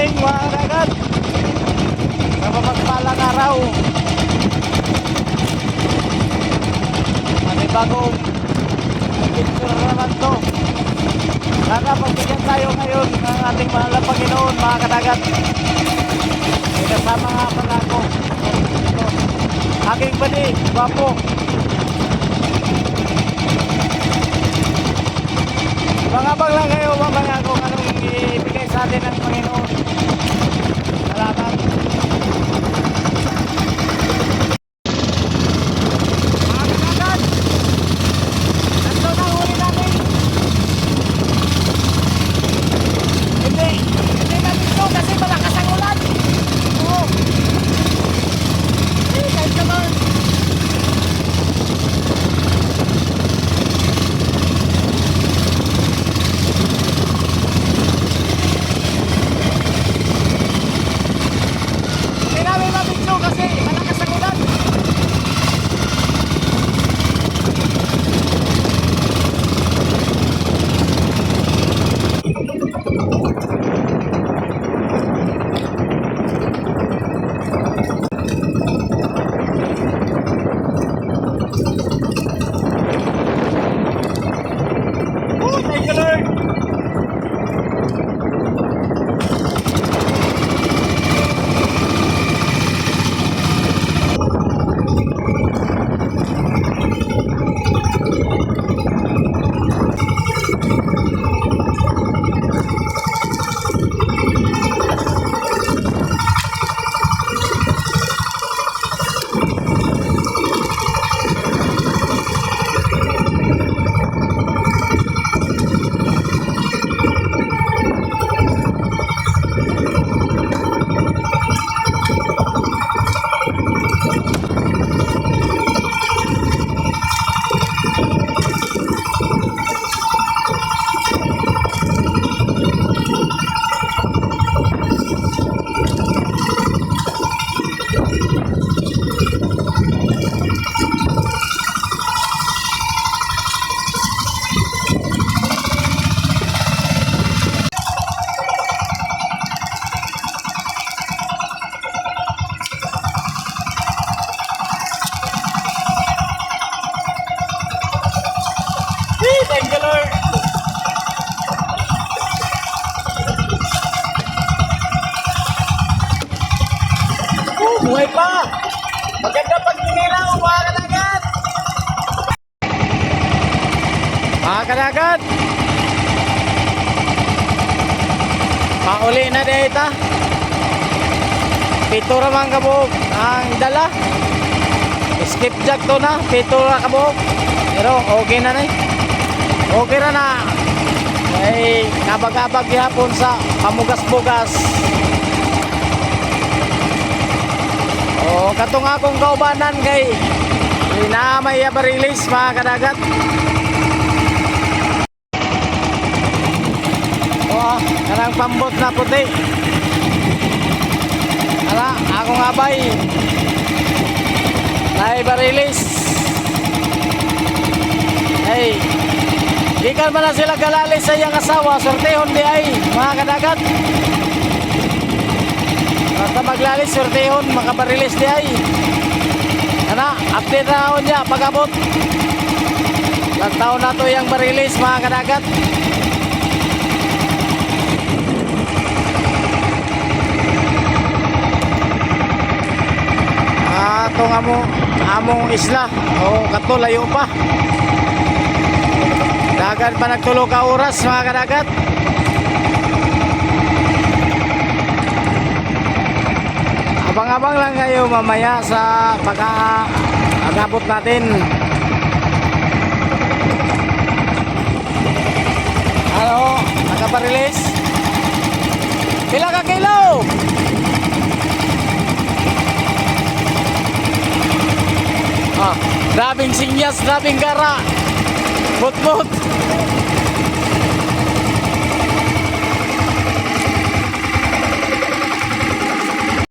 morning mga kadagat. Sa mapagpalang araw. Bagong picture naman to. Sana pagbigyan tayo ngayon ng ating mahal na Panginoon mga kadagat. May kasama nga pala ako. Aking badi, gwapo. Mangabang lang kayo mamaya kung anong ibigay sa atin ng Panginoon. Salamat. Thank you, Lord. Buhay pa. Maganda pag ginilaw, mga kadagat. Mga kadagat. Pauli na dito. Pito ramang kabog ang dala. Skipjack to na. Pito ra kabog. Pero okay na na. Okay na na. Ay nabag-abag gihapon sa pamugas-bugas. O katong akong kaubanan kay na may barilis mga kadagat. O kanang pambot na puti. Ala akong abay. Nay barilis. Hey, di ka man na sila galalis sa iyang asawa, sortehon di ay, mga kadagat. Basta maglalis, sortehon, makabarilis di ay. Ano, update na ako niya, pag-abot. Lagtaon na to yung barilis, mga kadagat. Itong among isla, o kato, layo pa. Dagan pa nagtulo ka oras mga kadagat. Abang-abang lang kayo mamaya sa pag-abot natin. Ano, nakaparilis? Pila ka kilo? Grabing sinyas, grabing gara. Bot-bot.